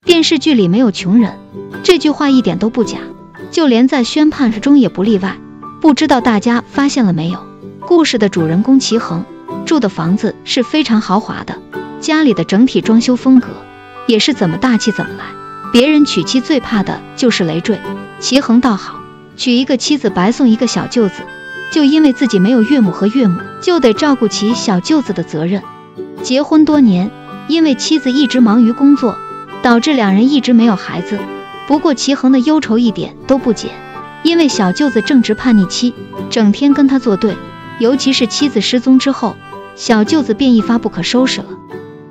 电视剧里没有穷人，这句话一点都不假，就连在宣判中也不例外。不知道大家发现了没有，故事的主人公齐衡住的房子是非常豪华的，家里的整体装修风格也是怎么大气怎么来。别人娶妻最怕的就是累赘，齐衡倒好，娶一个妻子白送一个小舅子，就因为自己没有岳母和岳母，就得照顾起小舅子的责任。结婚多年，因为妻子一直忙于工作，导致两人一直没有孩子。不过齐衡的忧愁一点都不减，因为小舅子正值叛逆期，整天跟他作对，尤其是妻子失踪之后，小舅子便一发不可收拾了。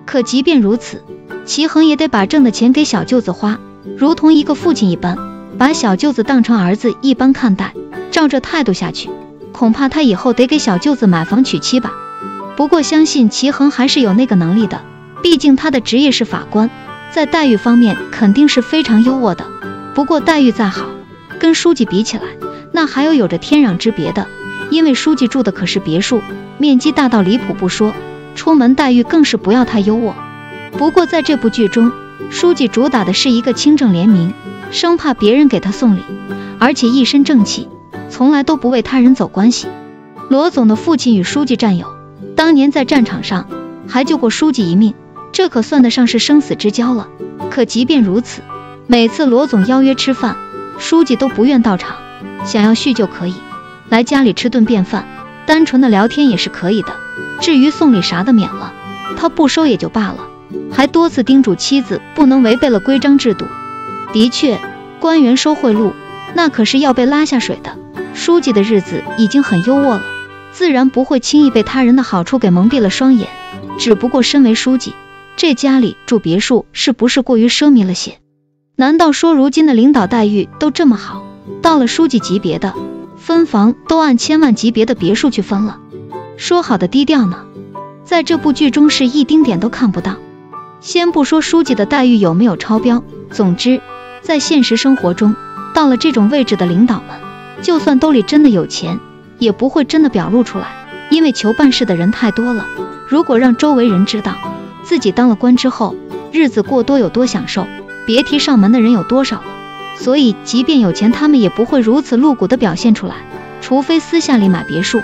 可即便如此，齐衡也得把挣的钱给小舅子花，如同一个父亲一般，把小舅子当成儿子一般看待。照这态度下去，恐怕他以后得给小舅子买房娶妻吧。不过相信齐衡还是有那个能力的，毕竟他的职业是法官，在待遇方面肯定是非常优渥的。不过待遇再好，跟书记比起来，那还有着天壤之别的。因为书记住的可是别墅，面积大到离谱不说，出门待遇更是不要太优渥。不过在这部剧中，书记主打的是一个清正廉明，生怕别人给他送礼，而且一身正气，从来都不为他人走关系。罗总的父亲与书记战友，当年在战场上还救过书记一命，这可算得上是生死之交了。可即便如此，每次罗总邀约吃饭，书记都不愿到场，想要叙旧可以来家里吃顿便饭，单纯的聊天也是可以的，至于送礼啥的免了，他不收也就罢了，还多次叮嘱妻子不能违背了规章制度。的确，官员收贿赂那可是要被拉下水的，书记的日子已经很优渥了，自然不会轻易被他人的好处给蒙蔽了双眼。只不过身为书记，这家里住别墅是不是过于奢靡了些？难道说如今的领导待遇都这么好，到了书记级别的分房都按千万级别的别墅去分了？说好的低调呢？在这部剧中是一丁点都看不到。先不说书记的待遇有没有超标，总之在现实生活中，到了这种位置的领导们，就算兜里真的有钱，也不会真的表露出来，因为求办事的人太多了，如果让周围人知道自己当了官之后日子过多有多享受，别提上门的人有多少了。所以即便有钱，他们也不会如此露骨的表现出来，除非私下里买别墅。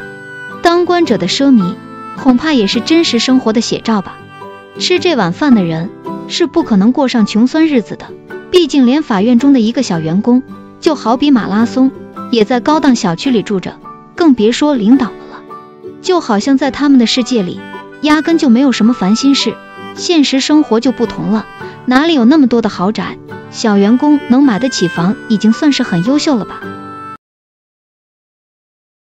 当官者的奢靡，恐怕也是真实生活的写照吧。吃这碗饭的人是不可能过上穷酸日子的，毕竟连法院中的一个小员工，就好比马拉松，也在高档小区里住着，更别说领导们了。就好像在他们的世界里，压根就没有什么烦心事。现实生活就不同了，哪里有那么多的豪宅，小员工能买得起房已经算是很优秀了吧。